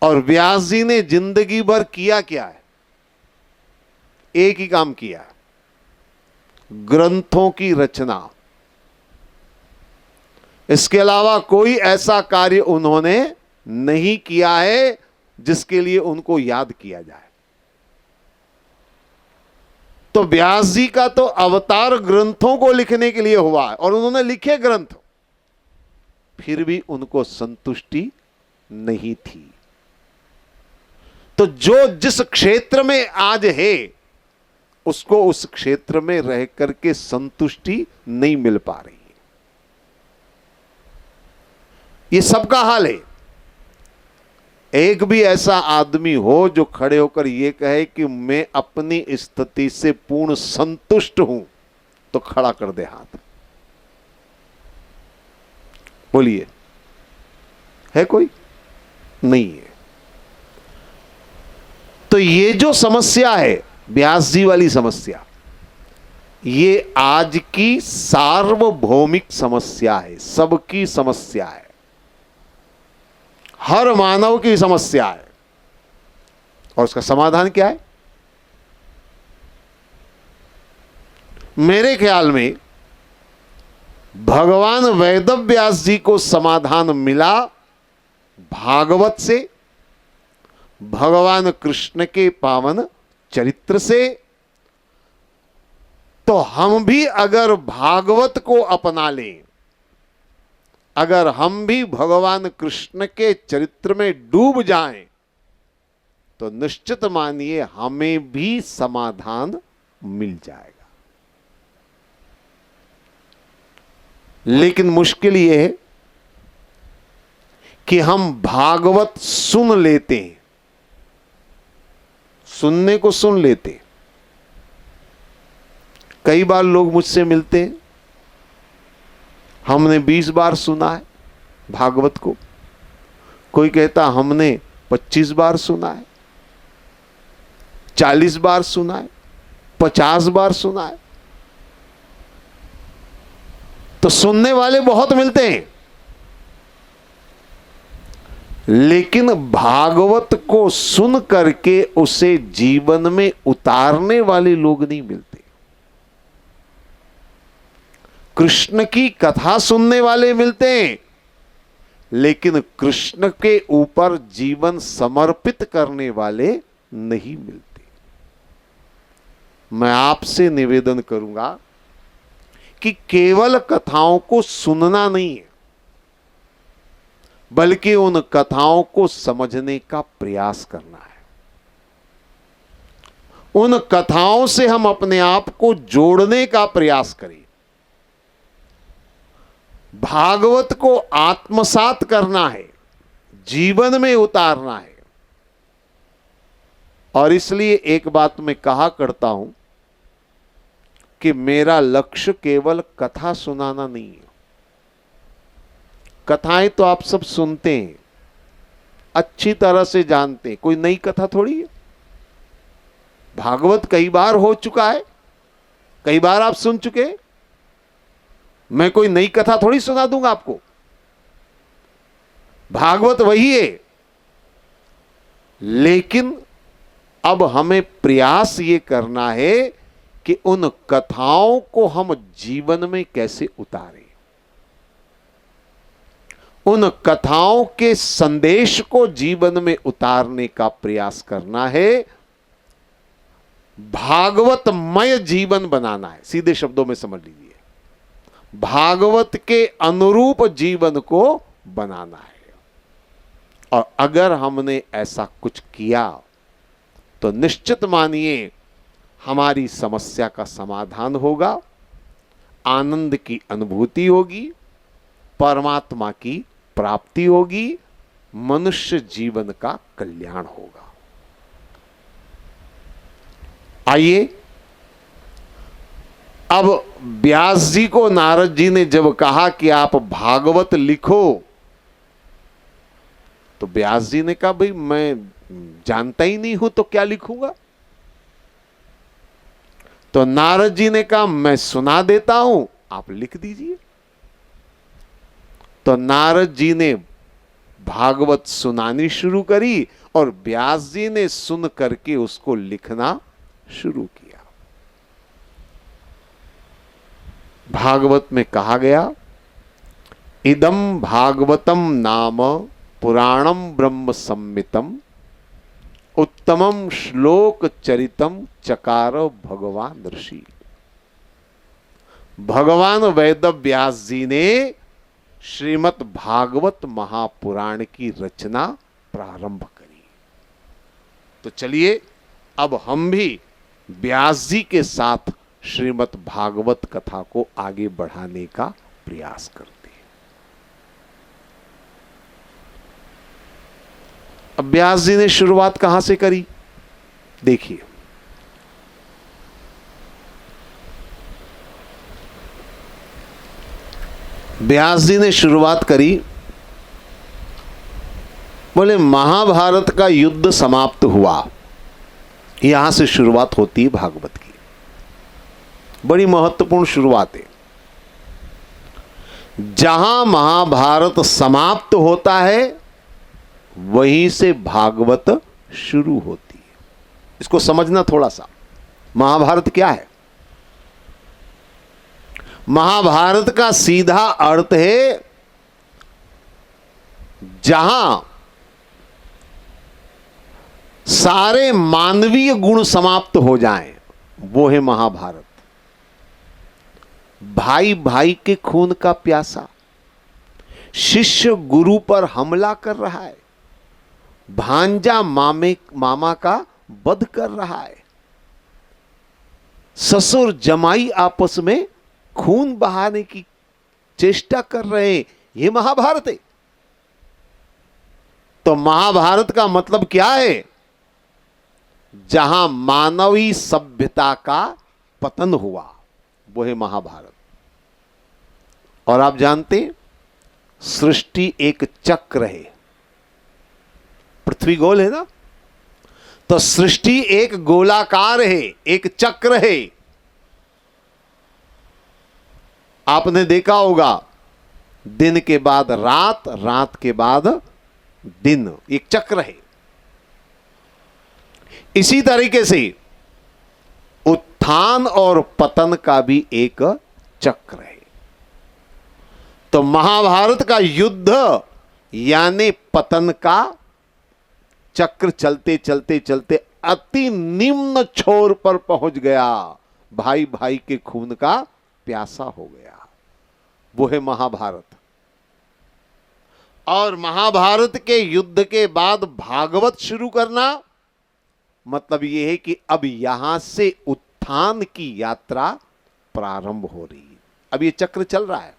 और व्यास जी ने जिंदगी भर किया क्या है? एक ही काम किया है, ग्रंथों की रचना। इसके अलावा कोई ऐसा कार्य उन्होंने नहीं किया है जिसके लिए उनको याद किया जाए। तो व्यास जी का तो अवतार ग्रंथों को लिखने के लिए हुआ है, और उन्होंने लिखे ग्रंथ, फिर भी उनको संतुष्टि नहीं थी। तो जो जिस क्षेत्र में आज है, उसको उस क्षेत्र में रह करके संतुष्टि नहीं मिल पा रही है। ये सबका हाल है। एक भी ऐसा आदमी हो जो खड़े होकर यह कहे कि मैं अपनी स्थिति से पूर्ण संतुष्ट हूं, तो खड़ा कर दे हाथ। बोलिए, है कोई? नहीं है। तो ये जो समस्या है, व्यास जी वाली समस्या, ये आज की सार्वभौमिक समस्या है, सबकी समस्या है, हर मानव की समस्या है। और उसका समाधान क्या है? मेरे ख्याल में भगवान वेदव्यास जी को समाधान मिला भागवत से, भगवान कृष्ण के पावन चरित्र से। तो हम भी अगर भागवत को अपना लें, अगर हम भी भगवान कृष्ण के चरित्र में डूब जाएं, तो निश्चित मानिए हमें भी समाधान मिल जाएगा। लेकिन मुश्किल यह है कि हम भागवत सुन लेते हैं, सुनने को सुन लेते हैं। कई बार लोग मुझसे मिलते हैं, हमने 20 बार सुना है भागवत को। कोई कहता हमने 25 बार सुना है, 40 बार सुना है, 50 बार सुना है। तो सुनने वाले बहुत मिलते हैं, लेकिन भागवत को सुन करके उसे जीवन में उतारने वाले लोग नहीं मिलते। कृष्ण की कथा सुनने वाले मिलते हैं, लेकिन कृष्ण के ऊपर जीवन समर्पित करने वाले नहीं मिलते। मैं आपसे निवेदन करूंगा कि केवल कथाओं को सुनना नहीं है, बल्कि उन कथाओं को समझने का प्रयास करना है। उन कथाओं से हम अपने आप को जोड़ने का प्रयास करें, भागवत को आत्मसात करना है, जीवन में उतारना है। और इसलिए एक बात मैं कहा करता हूं कि मेरा लक्ष्य केवल कथा सुनाना नहीं है। कथाएं तो आप सब सुनते हैं, अच्छी तरह से जानते हैं, कोई नई कथा थोड़ी है। भागवत कई बार हो चुका है, कई बार आप सुन चुके हैं। मैं कोई नई कथा थोड़ी सुना दूंगा आपको। भागवत वही है, लेकिन अब हमें प्रयास ये करना है कि उन कथाओं को हम जीवन में कैसे उतारें, उन कथाओं के संदेश को जीवन में उतारने का प्रयास करना है। भागवतमय जीवन बनाना है, सीधे शब्दों में समझ लीजिए, भागवत के अनुरूप जीवन को बनाना है। और अगर हमने ऐसा कुछ किया तो निश्चित मानिए हमारी समस्या का समाधान होगा, आनंद की अनुभूति होगी, परमात्मा की प्राप्ति होगी, मनुष्य जीवन का कल्याण होगा। आइए, अब व्यास जी को नारद जी ने जब कहा कि आप भागवत लिखो, तो व्यास जी ने कहा भाई मैं जानता ही नहीं हूं तो क्या लिखूंगा। तो नारद जी ने कहा मैं सुना देता हूं, आप लिख दीजिए। तो नारद जी ने भागवत सुनानी शुरू करी और व्यास जी ने सुन करके उसको लिखना शुरू किया। भागवत में कहा गया, इदम भागवतम नाम पुराणम ब्रह्म संमितम उत्तमम श्लोक चरितम चकार भगवान ऋषि। भगवान वेद व्यास जी ने श्रीमद् भागवत महापुराण की रचना प्रारंभ करी। तो चलिए अब हम भी व्यास जी के साथ श्रीमद् भागवत कथा को आगे बढ़ाने का प्रयास करते हैं। अब व्यास जी ने शुरुआत कहां से करी, देखिए। व्यास जी ने शुरुआत करी, बोले महाभारत का युद्ध समाप्त हुआ। यहां से शुरुआत होती है भागवत की, बड़ी महत्वपूर्ण शुरुआत है। जहां महाभारत समाप्त होता है वहीं से भागवत शुरू होती है। इसको समझना थोड़ा सा। महाभारत क्या है? महाभारत का सीधा अर्थ है जहां सारे मानवीय गुण समाप्त हो जाएं, वो है महाभारत। भाई भाई के खून का प्यासा, शिष्य गुरु पर हमला कर रहा है, भांजा मामा का वध कर रहा है, ससुर जमाई आपस में खून बहाने की चेष्टा कर रहे हैं, यह महाभारत है। तो महाभारत का मतलब क्या है? जहां मानवीय सभ्यता का पतन हुआ, वो है महाभारत। और आप जानते हैं, सृष्टि एक चक्र है। पृथ्वी गोल है ना, तो सृष्टि एक गोलाकार है, एक चक्र है। आपने देखा होगा, दिन के बाद रात, रात के बाद दिन, एक चक्र है। इसी तरीके से उत्थान और पतन का भी एक चक्र है। तो महाभारत का युद्ध यानी पतन का चक्र चलते चलते चलते अति निम्न छोर पर पहुंच गया। भाई भाई के खून का प्यासा हो गया, वो है महाभारत। और महाभारत के युद्ध के बाद भागवत शुरू करना मतलब यह है कि अब यहां से उत्थान की यात्रा प्रारंभ हो रही है। अब ये चक्र चल रहा है,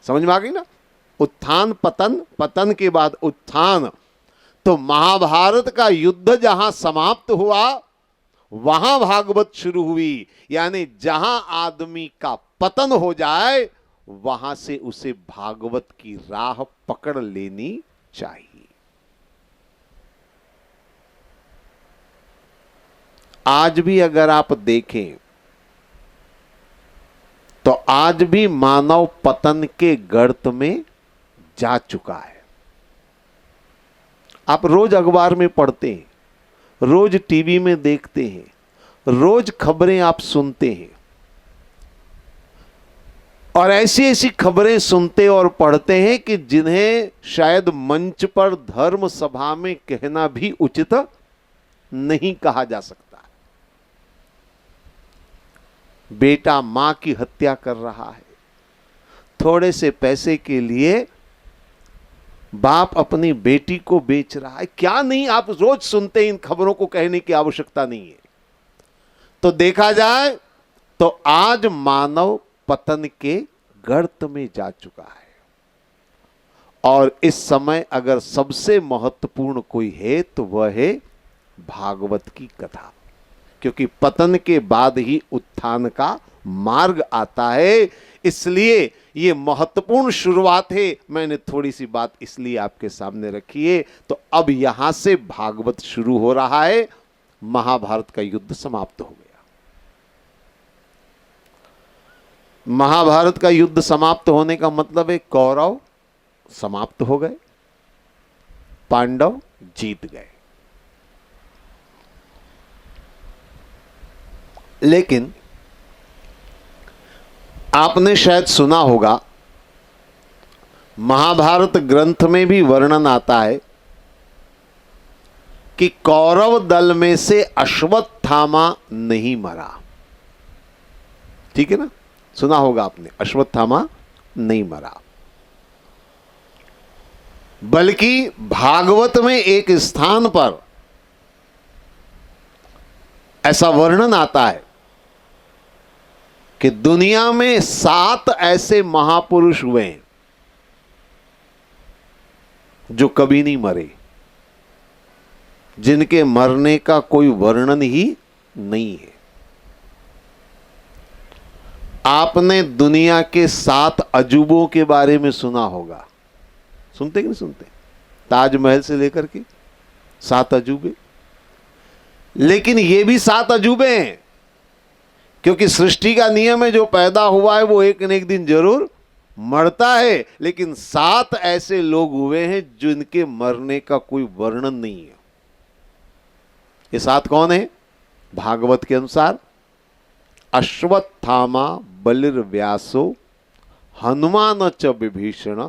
समझ में आ गई ना? उत्थान पतन, पतन के बाद उत्थान। तो महाभारत का युद्ध जहां समाप्त हुआ वहां भागवत शुरू हुई। यानी जहां आदमी का पतन हो जाए वहां से उसे भागवत की राह पकड़ लेनी चाहिए। आज भी अगर आप देखें तो आज भी मानव पतन के गर्त में जा चुका है। आप रोज अखबार में पढ़ते हैं, रोज टीवी में देखते हैं, रोज खबरें आप सुनते हैं, और ऐसी ऐसी खबरें सुनते और पढ़ते हैं कि जिन्हें शायद मंच पर धर्म सभा में कहना भी उचित नहीं कहा जा सकता। बेटा मां की हत्या कर रहा है, थोड़े से पैसे के लिए बाप अपनी बेटी को बेच रहा है, क्या नहीं आप रोज सुनते हैं। इन खबरों को कहने की आवश्यकता नहीं है। तो देखा जाए तो आज मानव पतन के गर्त में जा चुका है। और इस समय अगर सबसे महत्वपूर्ण कोई है तो वह है भागवत की कथा, क्योंकि पतन के बाद ही उत्थान का मार्ग आता है। इसलिए ये महत्वपूर्ण शुरुआत है। मैंने थोड़ी सी बात इसलिए आपके सामने रखी है। तो अब यहां से भागवत शुरू हो रहा है। महाभारत का युद्ध समाप्त हो गया। महाभारत का युद्ध समाप्त होने का मतलब है कौरव समाप्त हो गए, पांडव जीत गए। लेकिन आपने शायद सुना होगा, महाभारत ग्रंथ में भी वर्णन आता है कि कौरव दल में से अश्वत्थामा नहीं मरा। ठीक है ना, सुना होगा आपने, अश्वत्थामा नहीं मरा। बल्कि भागवत में एक स्थान पर ऐसा वर्णन आता है कि दुनिया में 7 ऐसे महापुरुष हुए हैं जो कभी नहीं मरे, जिनके मरने का कोई वर्णन ही नहीं है। आपने दुनिया के 7 अजूबों के बारे में सुना होगा, सुनते कि नहीं सुनते? ताजमहल से लेकर के 7 अजूबे। लेकिन ये भी 7 अजूबे हैं, क्योंकि सृष्टि का नियम है, जो पैदा हुआ है वो एक न एक दिन जरूर मरता है। लेकिन 7 ऐसे लोग हुए हैं जिनके मरने का कोई वर्णन नहीं है। ये 7 कौन है? भागवत के अनुसार अश्वत्थामा बलिर्व्यासो हनुमान च विभीषण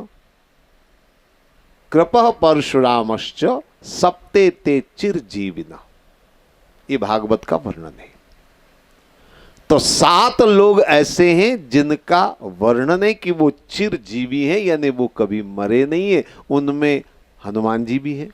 कृपः परशुरामश्च सप्ते ते चिरजीविना। ये भागवत का वर्णन है। तो 7 लोग ऐसे हैं जिनका वर्णन है कि वो चिरजीवी हैं, यानी वो कभी मरे नहीं है। उनमें हनुमान जी भी हैं,